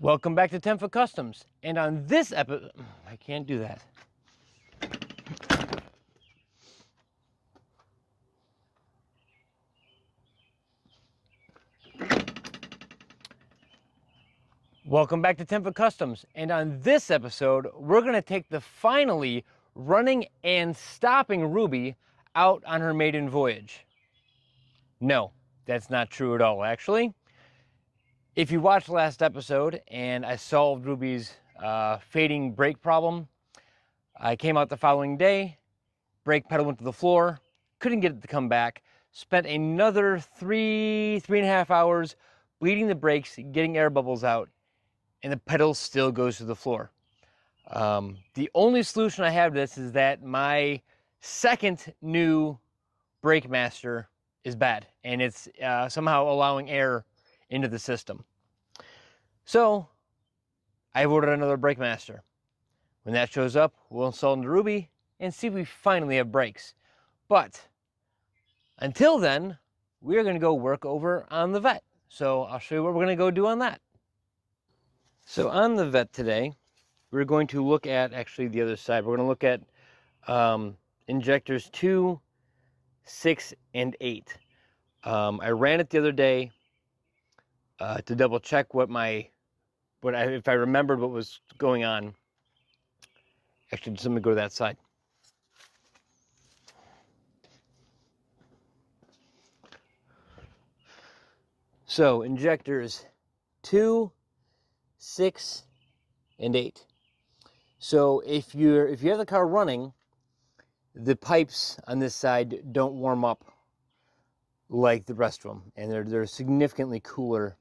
Welcome back to 10 Foot Customs, and on this episode, I can't do that. Welcome back to 10 Foot Customs, and on this episode, we're going to take the finally running and stopping Ruby out on her maiden voyage. No, that's not true at all, actually. If you watched the last episode and I solved Ruby's fading brake problem, I came out the following day, brake pedal went to the floor, couldn't get it to come back, spent another three and a half hours bleeding the brakes, getting air bubbles out, and the pedal still goes to the floor. The only solution I have to this is that my second new brake master is bad, and it's somehow allowing air into the system. So I've ordered another brake master. When that shows up, we'll install it into Ruby and see if we finally have brakes. But until then, we're going to go work over on the Vette. So I'll show you what we're going to go do on that. So on the Vette today, we're going to look at actually the other side. We're going to look at injectors 2, 6, and 8. I ran it the other day to double check if I remembered what was going on. Actually, just let me go to that side. So injectors 2, 6, and 8. So if you have the car running, the pipes on this side don't warm up like the rest of them, and they're significantly cooler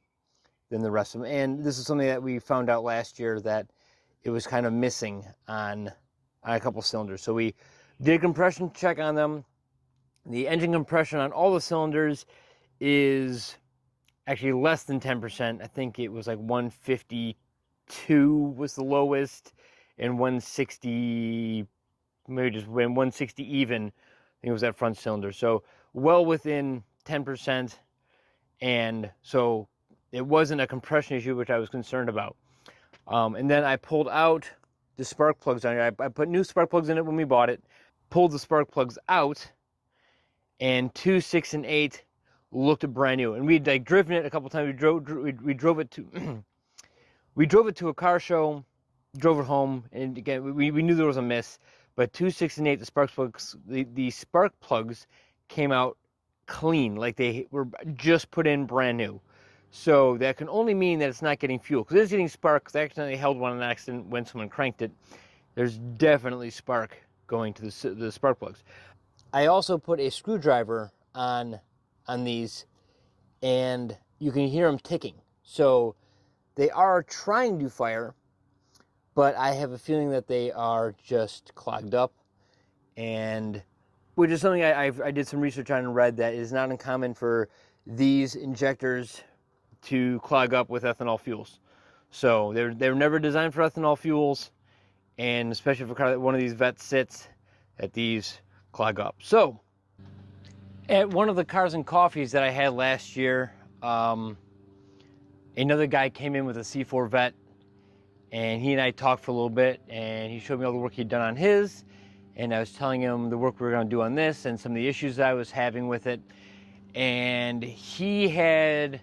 than the rest of them. And this is something that we found out last year, that it was kind of missing on a couple cylinders. So we did a compression check on them. The engine compression on all the cylinders is actually less than 10%. I think it was like 152 was the lowest, and 160, maybe just 160 even, I think it was that front cylinder. So well within 10%, and so it wasn't a compression issue, which I was concerned about. And then I pulled out the spark plugs on it. I put new spark plugs in it when we bought it, pulled the spark plugs out, and 2, 6, and 8 looked brand new. And we'd like driven it a couple times. We drove it to we drove it to a car show, drove it home, and again we knew there was a miss. But 2, 6, and 8, the spark plugs, the spark plugs came out clean, like they were just put in brand new. So that can only mean that it's not getting fuel, because it's getting spark. Because I accidentally held one in an accident when someone cranked it. There's definitely spark going to the spark plugs. I also put a screwdriver on these, and you can hear them ticking. So they are trying to fire, but I have a feeling that they are just clogged up, and which is something I did some research on and read that is not uncommon for these injectors to clog up with ethanol fuels. So they're never designed for ethanol fuels, and especially if a car, one of these Vette sits, that these clog up. So at one of the Cars and Coffees that I had last year, another guy came in with a C4 Vette, and he and I talked for a little bit, and he showed me all the work he'd done on his, and I was telling him the work we were going to do on this and some of the issues that I was having with it. And he had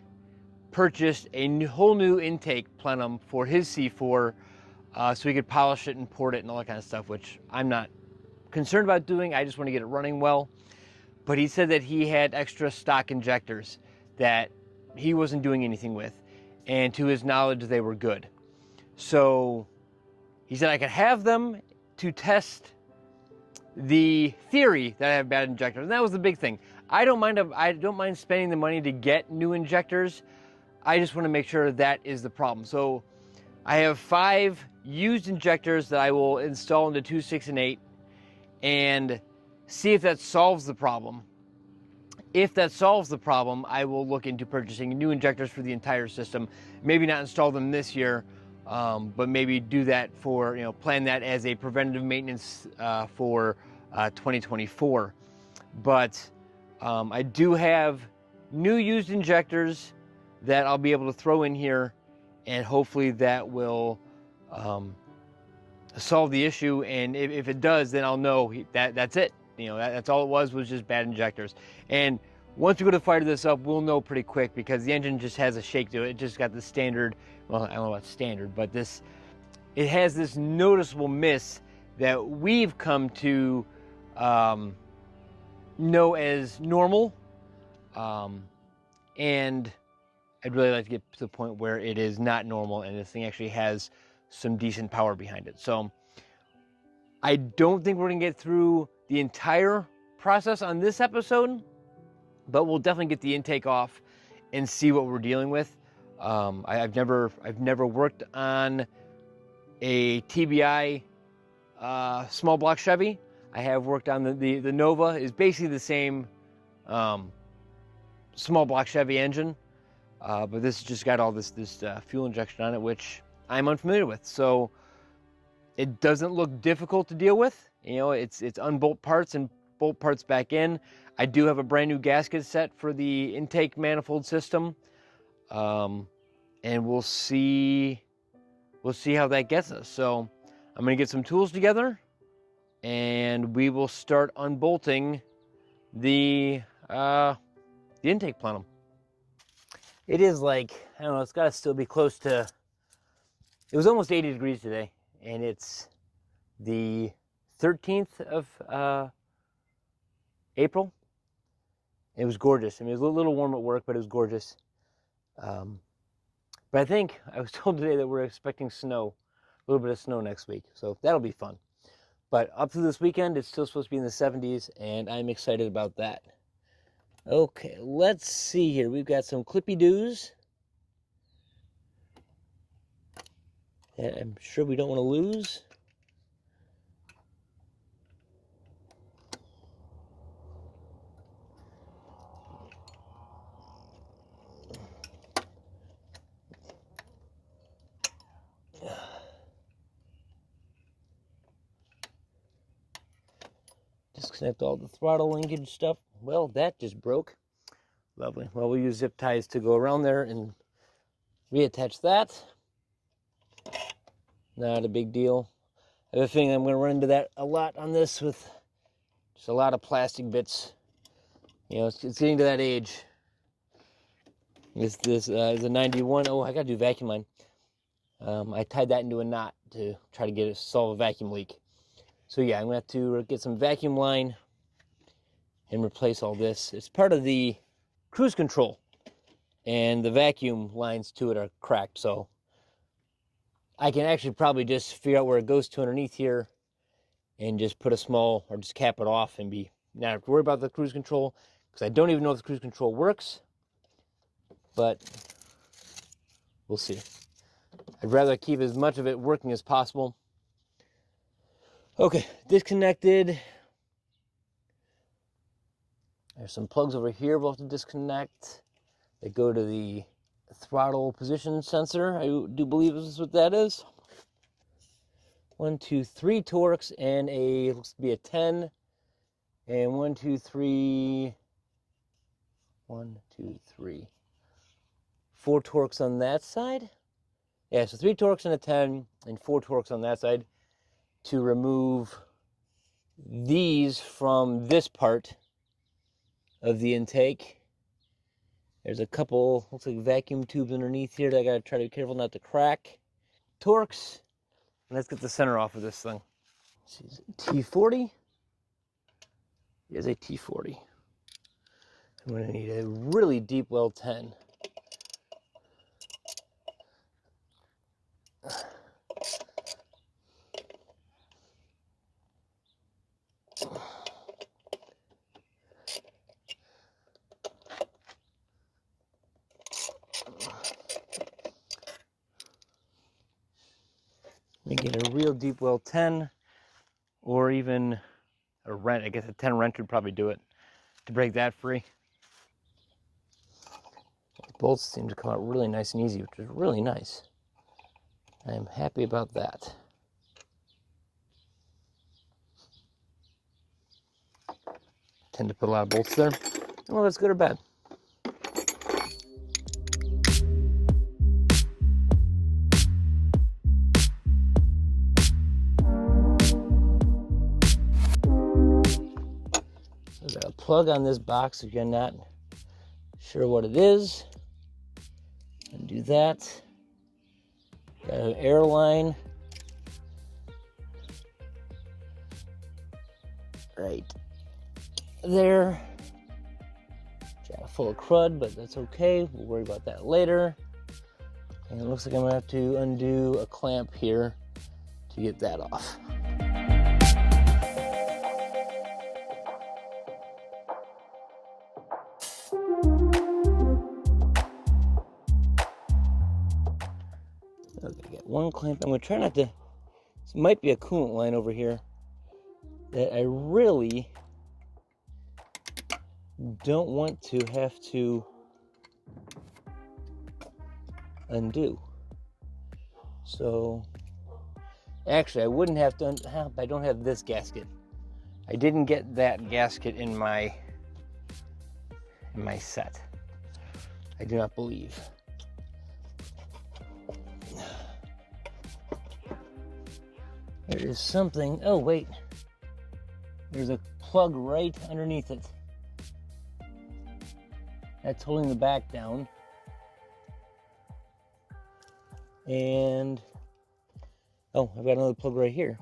purchased a whole new intake plenum for his C4 so he could polish it and port it and all that kind of stuff, which I'm not concerned about doing. I just want to get it running well. But he said that he had extra stock injectors that he wasn't doing anything with, and to his knowledge they were good. So he said I could have them to test the theory that I have bad injectors, and that was the big thing. I don't mind spending the money to get new injectors. I just want to make sure that is the problem. So I have 5 used injectors that I will install into 2, 6, and 8 and see if that solves the problem. If that solves the problem, I will look into purchasing new injectors for the entire system. Maybe not install them this year, but maybe do that for, plan that as a preventative maintenance for 2024. But I do have new used injectors that I'll be able to throw in here, and hopefully that will solve the issue. And if it does, then I'll know that that's it. That's all it was just bad injectors. And once we go to fire this up, we'll know pretty quick, because the engine just has a shake to it. It just got the standard, well, I don't know about standard, but it has this noticeable miss that we've come to know as normal. And I'd really like to get to the point where it is not normal and this thing actually has some decent power behind it. So I don't think we're gonna get through the entire process on this episode, but we'll definitely get the intake off and see what we're dealing with. I've never worked on a TBI small block Chevy. I have worked on the Nova. Is basically the same small block Chevy engine, but this has just got all this fuel injection on it, which I'm unfamiliar with. So it doesn't look difficult to deal with. It's unbolt parts and bolt parts back in. I do have a brand new gasket set for the intake manifold system, and we'll see how that gets us. So I'm gonna get some tools together, and we will start unbolting the intake plenum. It is like, I don't know, it's got to still be close to, it was almost 80 degrees today, and it's the 13th of April. It was gorgeous. I mean, it was a little warm at work, but it was gorgeous. But I think I was told today that we're expecting snow, a little bit of snow next week, so that'll be fun. But up to this weekend, it's still supposed to be in the 70s, and I'm excited about that. Okay, let's see here. We've got some clippy-doos that I'm sure we don't want to lose. Disconnect all the throttle linkage stuff. Well, that just broke. Lovely. Well, we'll use zip ties to go around there and reattach that. Not a big deal. I have a feeling I'm going to run into that a lot on this with just a lot of plastic bits. It's getting to that age. This is a 91. Oh, I got to do vacuum line. I tied that into a knot to try to solve a vacuum leak. So yeah, I'm going to have to get some vacuum line and replace all this. It's part of the cruise control, and the vacuum lines to it are cracked, so I can actually probably just figure out where it goes to underneath here and just put a small, or just cap it off and not have to worry about the cruise control, because I don't even know if the cruise control works, but we'll see. I'd rather keep as much of it working as possible. Okay, disconnected. There's some plugs over here we'll have to disconnect. They go to the throttle position sensor. I do believe this is what that is. 1, 2, 3 Torx and looks to be a 10. And 1, 2, 3. 1, 2, 3. 4 Torx on that side. Yeah, so 3 Torx and a 10, and 4 Torx on that side to remove these from this part of the intake. There's a couple, looks like vacuum tubes underneath here that I gotta try to be careful not to crack. Torx, and let's get the center off of this thing. Is it T40? It is a T40. I'm gonna need a really deep well 10. get a real deep well 10 or even a wrench. I guess a 10 wrench would probably do it to break that free. The bolts seem to come out really nice and easy, which is really nice. I am happy about that. Tend to put a lot of bolts there. Well, that's good or bad. There's a plug on this box if you're not sure what it is. Undo that. Got an air line right there. Jack full of crud, but that's okay. We'll worry about that later. And it looks like I'm gonna have to undo a clamp here to get that off. Okay, got one clamp. I'm gonna try not to, this might be a coolant line over here that I really don't want to have to undo. So, actually I wouldn't have to, I don't have this gasket. I didn't get that gasket in my set. I do not believe. There is something, oh wait, there's a plug right underneath it. That's holding the back down. And, oh, I've got another plug right here.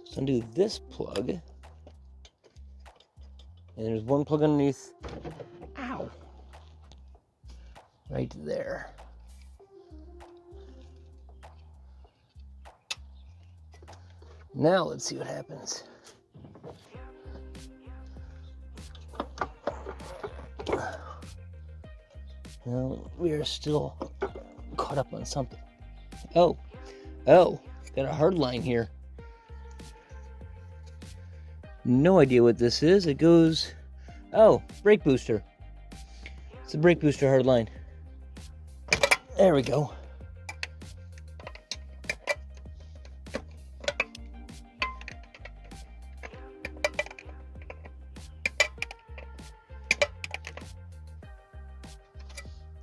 So undo this plug. And there's one plug underneath. Ow! Right there. Now let's see what happens. Well, we are still caught up on something. Oh, got a hard line here. No idea what this is. It goes, oh, brake booster. It's a brake booster hard line. There we go.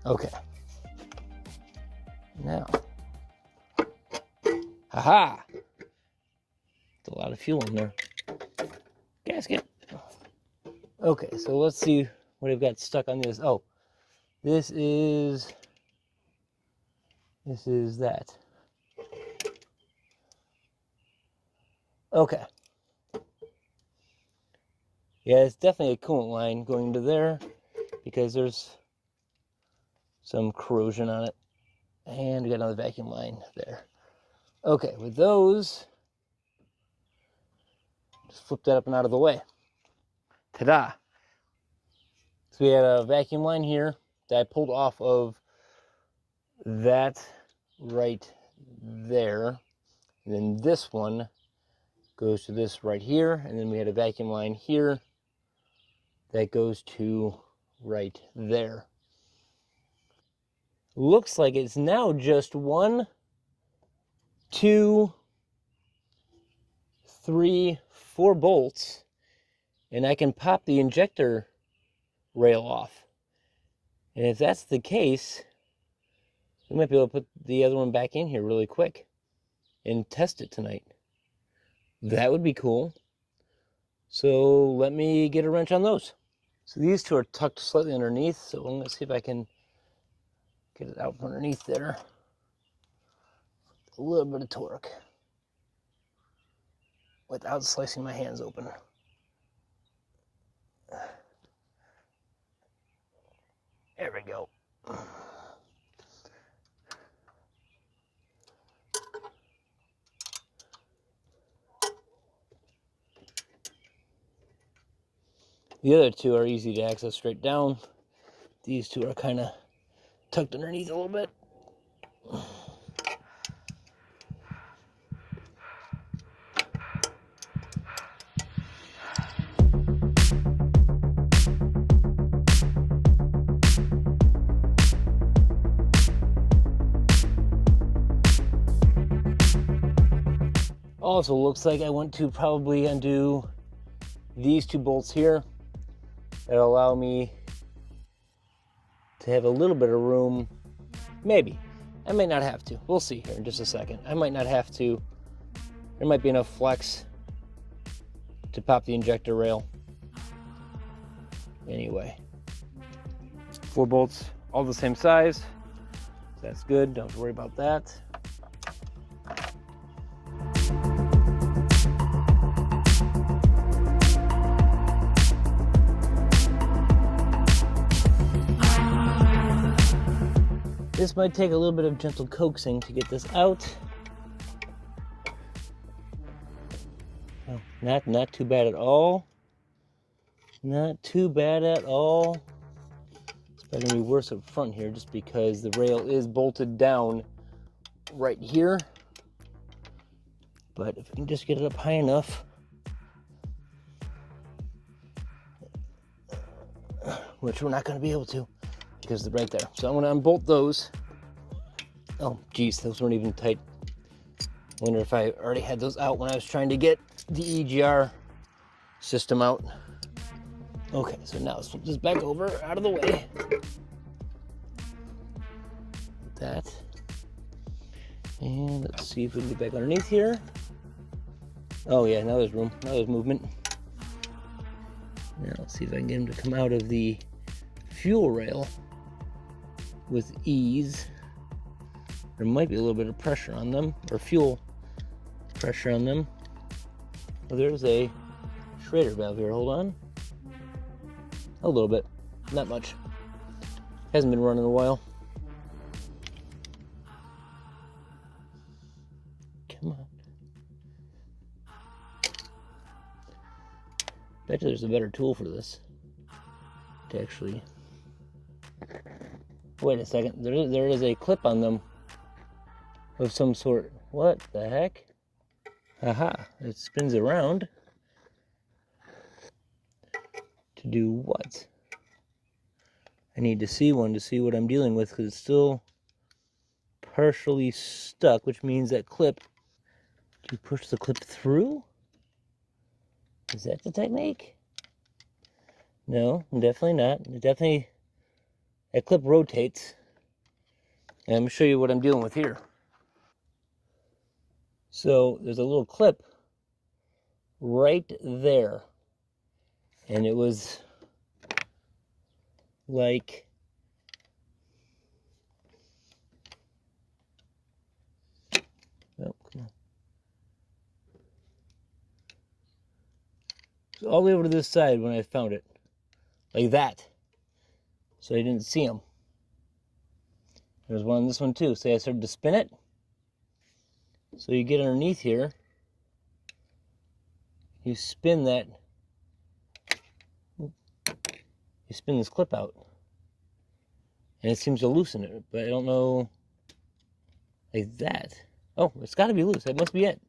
Okay. Now. Haha! It's a lot of fuel in there. Gasket. Okay, so let's see what I've got stuck on this. Oh, this is that. Okay. Yeah, it's definitely a coolant line going into there because there's some corrosion on it. And we got another vacuum line there. Okay, with those, just flip that up and out of the way. Ta-da! So we had a vacuum line here that I pulled off of that right there. And then this one goes to this right here. And then we had a vacuum line here that goes to right there. Looks like it's now just 1, 2, 3, 4 bolts, and I can pop the injector rail off. And if that's the case, we might be able to put the other one back in here really quick and test it tonight. That would be cool. So let me get a wrench on those. So these two are tucked slightly underneath, so I'm going to see if I can get it out from underneath there. A little bit of torque without slicing my hands open. There we go. The other two are easy to access straight down. These two are kind of tucked underneath a little bit. Also looks like I want to probably undo these two bolts here. That'll allow me to have a little bit of room. Maybe. I might not have to. We'll see here in just a second. I might not have to. There might be enough flex to pop the injector rail. Anyway, 4 bolts, all the same size. That's good. Don't worry about that. This might take a little bit of gentle coaxing to get this out. Oh, not too bad at all. Not too bad at all. It's probably gonna be worse up front here just because the rail is bolted down right here. But if we can just get it up high enough, which we're not gonna be able to because they're right there. So I'm gonna unbolt those. Oh, geez, those weren't even tight. Wonder if I already had those out when I was trying to get the EGR system out. Okay, so now let's flip this back over, out of the way. Like that. And let's see if we can get back underneath here. Oh yeah, now there's room, now there's movement. Now let's see if I can get him to come out of the fuel rail with ease. There might be a little bit of pressure on them, or fuel pressure on them. Oh, there's a Schrader valve here, hold on. A little bit, not much. Hasn't been running in a while. Come on. Bet you there's a better tool for this. To actually... Wait a second, there is a clip on them of some sort. What the heck? Haha, it spins around. To do what? I need to see one to see what I'm dealing with because it's still partially stuck, which means that clip. Do you push the clip through? Is that the technique? No, definitely not. That clip rotates. And I'm going to show you what I'm dealing with here. So there's a little clip right there. And it was like oh, come on. It was all the way over to this side when I found it. Like that. So I didn't see them. There's one on this one too. So I started to spin it. So you get underneath here. You spin that. You spin this clip out. And it seems to loosen it. But I don't know. Like that. Oh, it's got to be loose. That must be it.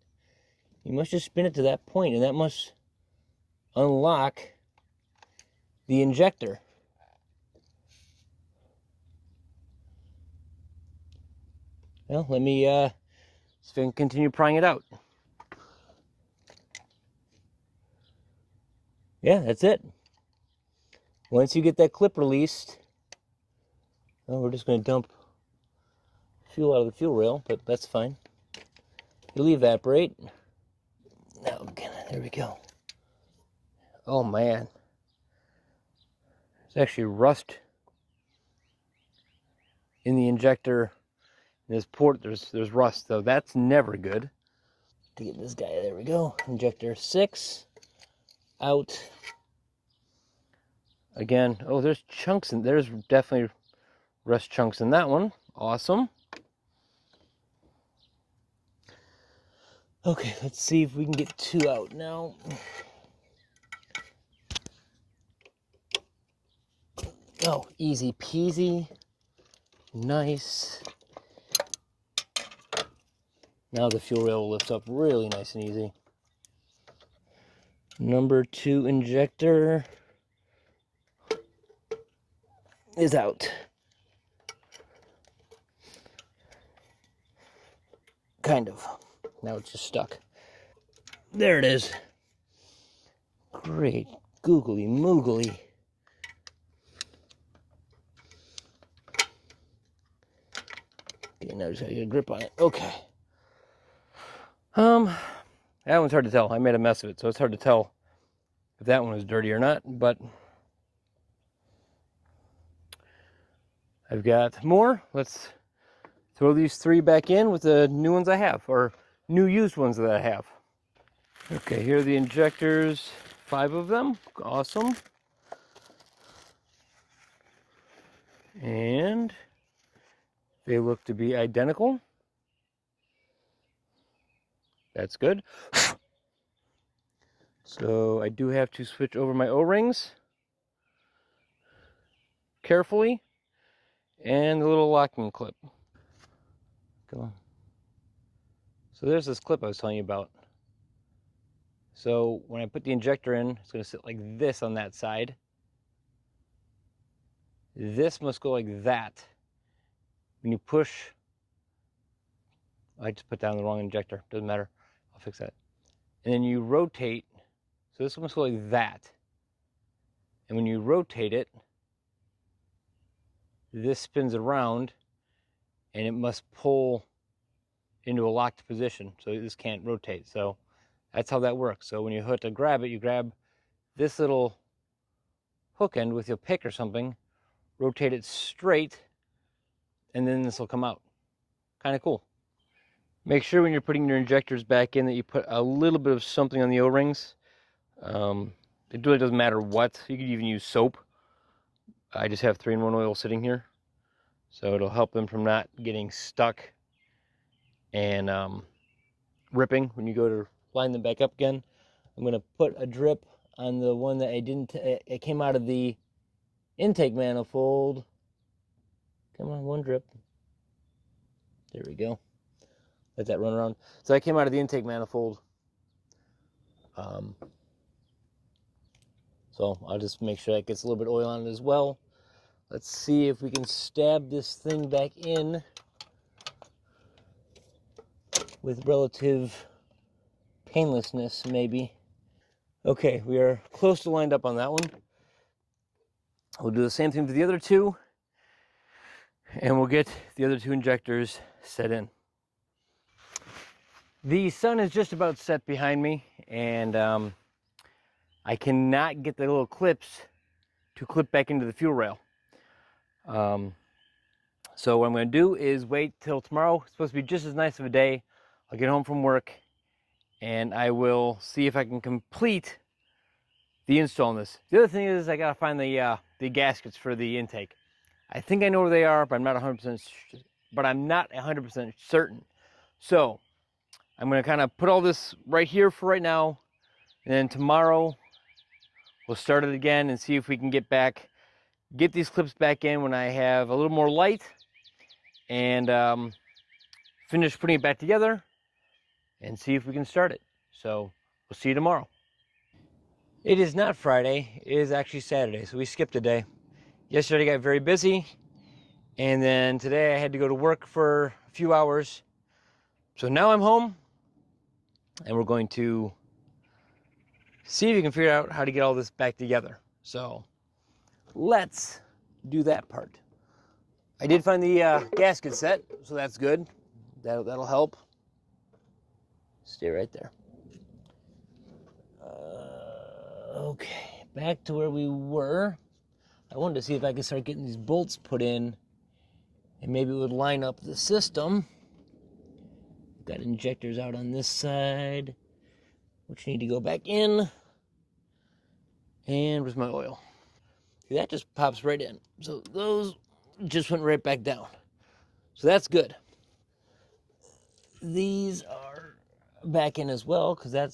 You must just spin it to that point, and that must unlock the injector. Well, let me see if I can continue prying it out. Yeah, that's it. Once you get that clip released, well, we're just going to dump fuel out of the fuel rail, but that's fine. It'll evaporate. Now, there we go. Oh man, there's actually rust in the injector. In this port, there's rust, so that's never good. To get this guy, there we go. Injector 6 out. Again, oh, there's chunks in there's definitely rust chunks in that one. Awesome. Okay, let's see if we can get 2 out now. Oh, easy peasy. Nice. Now the fuel rail will lift up really nice and easy. Number 2 injector is out. Kind of. Now it's just stuck. There it is. Great googly moogly. Okay, now just gotta get a grip on it. Okay. That one's hard to tell. I made a mess of it, so it's hard to tell if that one was dirty or not, but I've got more. Let's throw these 3 back in with the new ones I have, or new used ones that I have. Okay, here are the injectors, 5 of them. Awesome. And they look to be identical. That's good. So I do have to switch over my O-rings carefully, and the little locking clip. Come on. So there's this clip I was telling you about. So when I put the injector in, it's going to sit like this on that side. This must go like that. When you push, I just put down the wrong injector. Doesn't matter. I'll fix that. And then you rotate. So this must go like that. And when you rotate it, this spins around and it must pull into a locked position. So this can't rotate. So that's how that works. So when you hook to grab it, you grab this little hook end with your pick or something, rotate it straight, and then this will come out. Kind of cool. Make sure when you're putting your injectors back in that you put a little bit of something on the O-rings. It really doesn't matter what. You could even use soap. I just have 3-in-1 oil sitting here, so it'll help them from not getting stuck and ripping when you go to line them back up again. I'm going to put a drip on the one that I didn't, it came out of the intake manifold. Come on, 1 drip. There we go. Let that run around. So I came out of the intake manifold. So I'll just make sure that gets a little bit of oil on it as well. Let's see if we can stab this thing back in with relative painlessness, maybe. Okay, we are close to lined up on that one. We'll do the same thing for the other 2, and we'll get the other 2 injectors set in. The sun is just about set behind me, and I cannot get the little clips to clip back into the fuel rail. So what I'm going to do is wait till tomorrow. It's supposed to be just as nice of a day. I'll get home from work, and I will see if I can complete the install on this. The other thing is I got to find the gaskets for the intake. I think I know where they are, but I'm not 100% certain. So I'm going to kind of put all this right here for right now, and then tomorrow we'll start it again and see if we can get these clips back in when I have a little more light, and finish putting it back together and see if we can start it. So we'll see you tomorrow. It is not Friday, it is actually Saturday, so we skipped a day. Yesterday I got very busy, and then today I had to go to work for a few hours. So now I'm home, and we're going to see if we can figure out how to get all this back together. So let's do that part. I did find the gasket set, so that's good. That'll help. Stay right there. Okay, back to where we were. I wanted to see if I could start getting these bolts put in, and maybe it would line up the system. Got injectors out on this side, which need to go back in. And where's my oil? See, that just pops right in. So those just went right back down. So that's good. These are back in as well, because I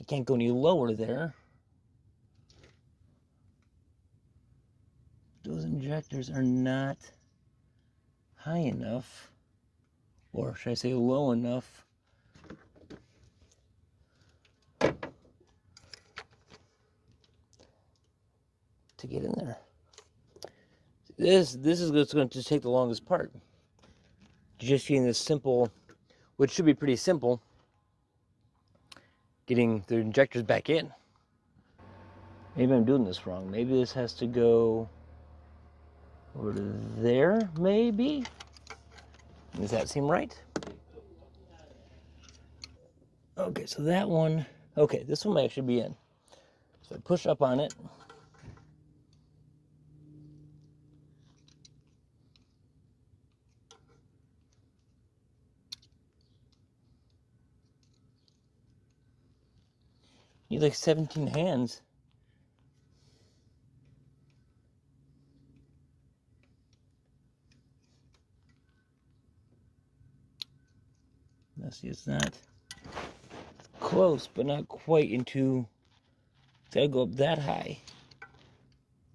can't go any lower there. Those injectors are not high enough, or should I say low enough, to get in there. This is what's going to take the longest part. Just getting this simple, which should be pretty simple, getting the injectors back in. Maybe I'm doing this wrong. Maybe this has to go over to there, maybe? Does that seem right? Okay, so that one, okay, this one might actually be in. So I push up on it. Need like 17 hands. Let's see, it's not close, but not quite into, it's gotta go up that high.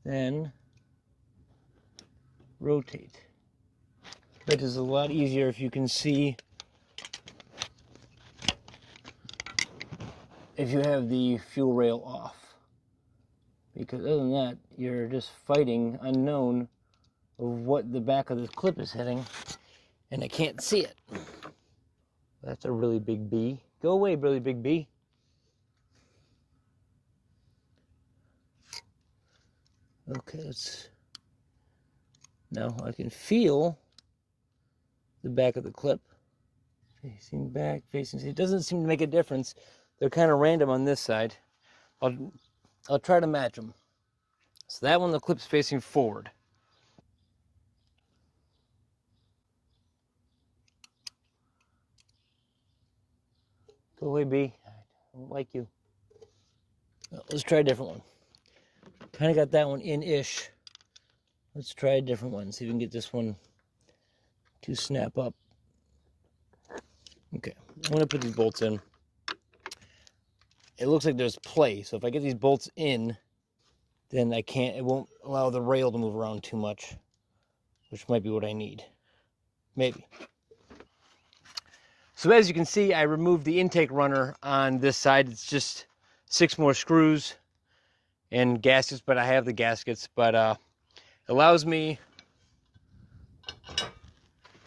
Then rotate. That is a lot easier if you can see, if you have the fuel rail off. Because other than that, you're just fighting unknown of what the back of this clip is hitting, and I can't see it. That's a really big bee. Go away, really big bee. Okay, let's, now I can feel the back of the clip. Facing back, facing, it doesn't seem to make a difference. They're kind of random on this side. I'll try to match them. So that one, the clip's facing forward. Go away, bee. I don't like you. Well, let's try a different one. Kind of got that one in-ish. Let's try a different one. See if we can get this one to snap up. Okay, I'm going to put these bolts in. It looks like there's play, so if I get these bolts in, then it won't allow the rail to move around too much, which might be what I need. Maybe. So as you can see, I removed the intake runner on this side. It's just 6 more screws and gaskets, but I have the gaskets, but allows me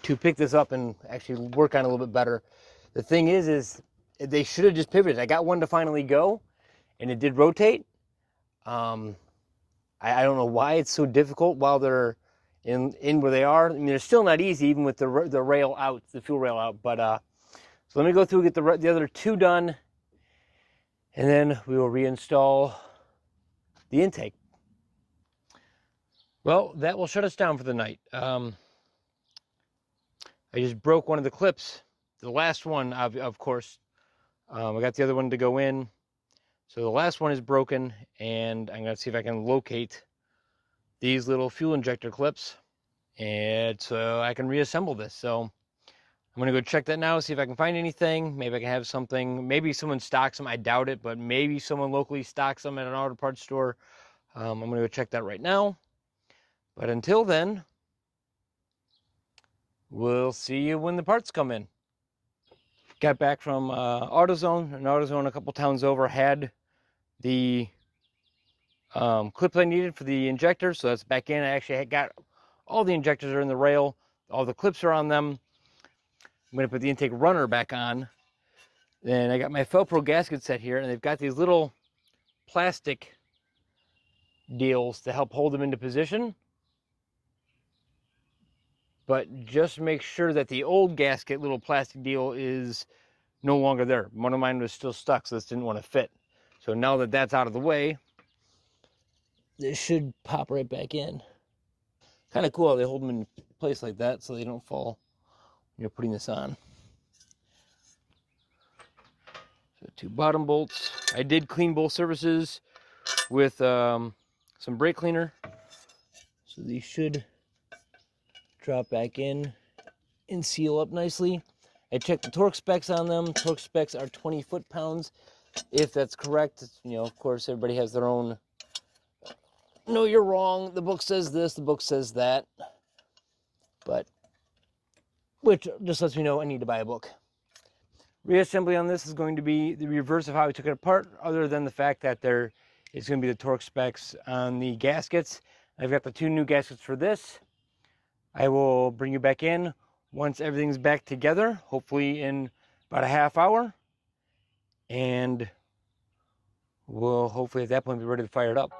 to pick this up and actually work on it a little bit better. The thing is they should have just pivoted. I got one to finally go, and it did rotate. I don't know why it's so difficult while they're in where they are. I mean, they're still not easy, even with the rail out, the fuel rail out. But so let me go through and get the other 2 done, and then we will reinstall the intake. Well, that will shut us down for the night. I just broke one of the clips, the last one, of course. I got the other one to go in. So the last one is broken, and I'm going to see if I can locate these little fuel injector clips, and so I can reassemble this. So I'm going to go check that now, see if I can find anything. Maybe I can have something. Maybe someone stocks them. I doubt it, but maybe someone locally stocks them at an auto parts store. I'm going to go check that right now. But until then, we'll see you when the parts come in. Got back from AutoZone. An AutoZone a couple towns over had the clips I needed for the injector, so that's back in. I actually got all the injectors are in the rail. All the clips are on them. I'm going to put the intake runner back on. Then I got my Fel-pro gasket set here, and they've got these little plastic deals to help hold them into position. But just make sure that the old gasket little plastic deal is no longer there. One of mine was still stuck, so this didn't want to fit. So now that that's out of the way, this should pop right back in. Kind of cool how they hold them in place like that so they don't fall when you're putting this on. So 2 bottom bolts. I did clean both surfaces with some brake cleaner. So these should drop back in and seal up nicely. I checked the torque specs on them. Torque specs are 20 foot-pounds, if that's correct. You know, of course, everybody has their own. No, you're wrong. The book says this, the book says that. But, which just lets me know I need to buy a book. Reassembly on this is going to be the reverse of how I took it apart, other than the fact that there is going to be the torque specs on the gaskets. I've got the 2 new gaskets for this. I will bring you back in once everything's back together, hopefully in about a half hour. and we'll hopefully at that point be ready to fire it up.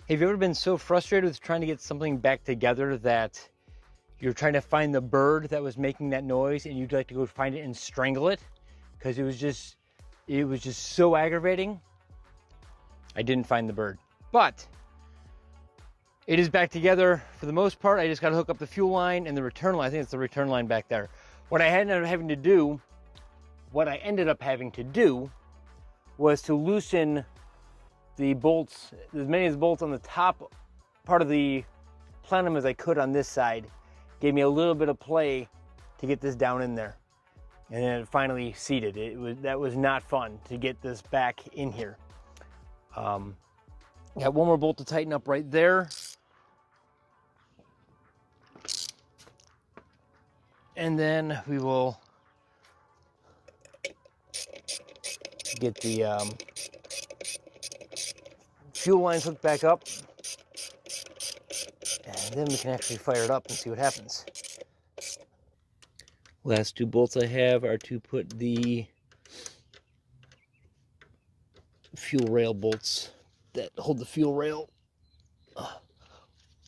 Have you ever been so frustrated with trying to get something back together that you're trying to find the bird that was making that noise and you'd like to go find it and strangle it? Because it was just so aggravating. I didn't find the bird, but it is back together for the most part. I just got to hook up the fuel line and the return line. I think it's the return line back there. What I ended up having to do was to loosen the bolts, as many of the bolts on the top part of the plenum as I could on this side. Gave me a little bit of play to get this down in there. And then it finally seated. That was not fun to get this back in here. Got one more bolt to tighten up right there. And then we will get the fuel lines hooked back up, and then we can actually fire it up and see what happens. Last two bolts I have are to put the fuel rail bolts that hold the fuel rail, or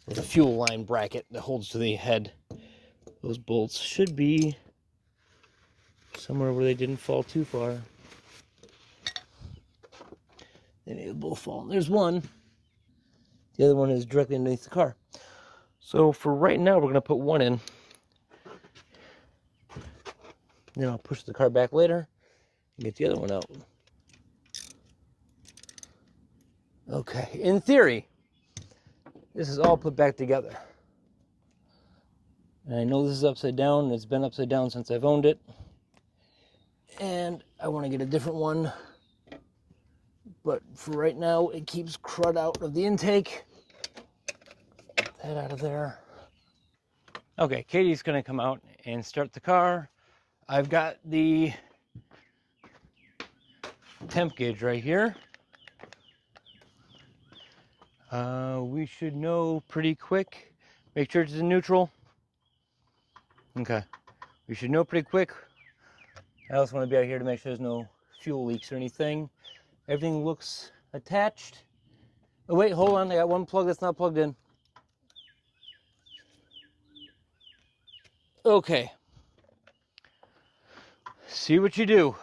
the fuel line bracket that holds to the head. Those bolts should be somewhere where they didn't fall too far. They may have both fallen. There's one. The other one is directly underneath the car. So for right now, we're going to put one in. Then I'll push the car back later and get the other one out. Okay, in theory, this is all put back together. And I know this is upside down, and it's been upside down since I've owned it. And I want to get a different one. But for right now, it keeps crud out of the intake. Get that out of there. Okay, Katie's gonna come out and start the car. I've got the temp gauge right here. We should know pretty quick. Make sure it's in neutral. Okay, we should know pretty quick. I also want to be out here to make sure there's no fuel leaks or anything. Everything looks attached. Oh wait, hold on, I got one plug that's not plugged in. Okay. See what you do.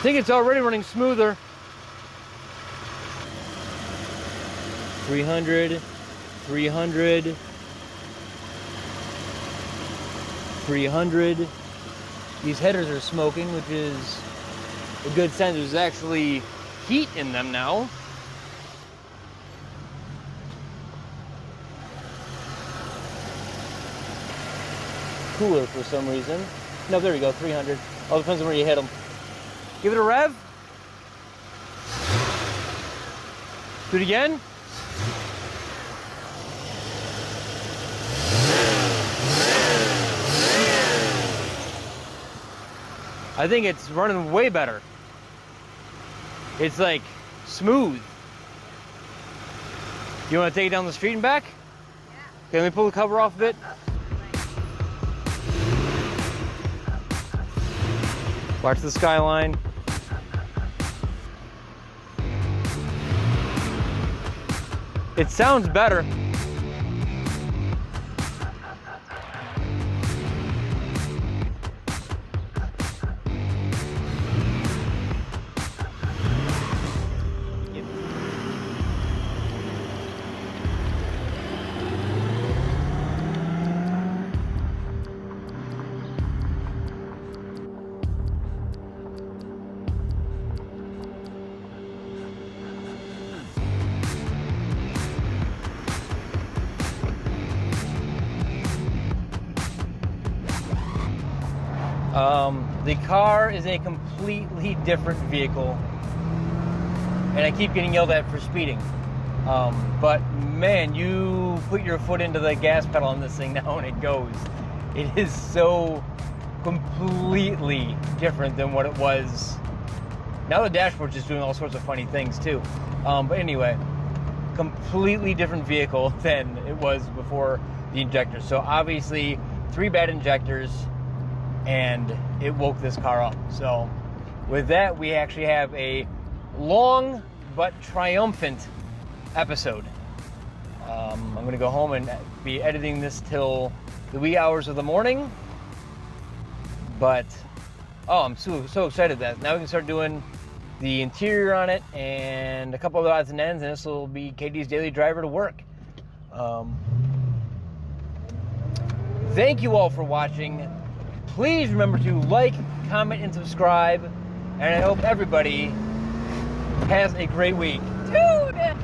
I think it's already running smoother. 300, 300, 300. These headers are smoking, which is a good sign. There's actually heat in them now. Cooler for some reason. No, there we go, 300. All depends on where you hit them. Give it a rev. Do it again. I think it's running way better. It's like smooth. You want to take it down the street and back? Yeah. Okay, let me pull the cover off a bit. Watch the skyline. It sounds better. The car is a completely different vehicle, and I keep getting yelled at for speeding. But man, you put your foot into the gas pedal on this thing now and it goes. It is so completely different than what it was. Now the dashboard's just doing all sorts of funny things too. But anyway, completely different vehicle than it was before the injectors. So obviously 3 bad injectors, and it woke this car up. So with that, we actually have a long but triumphant episode. I'm gonna go home and be editing this till the wee hours of the morning. But oh, I'm so excited that now we can start doing the interior on it and a couple of odds and ends, and this will be Katie's daily driver to work. Thank you all for watching. Please remember to like, comment, and subscribe. And I hope everybody has a great week. Dude! Yeah.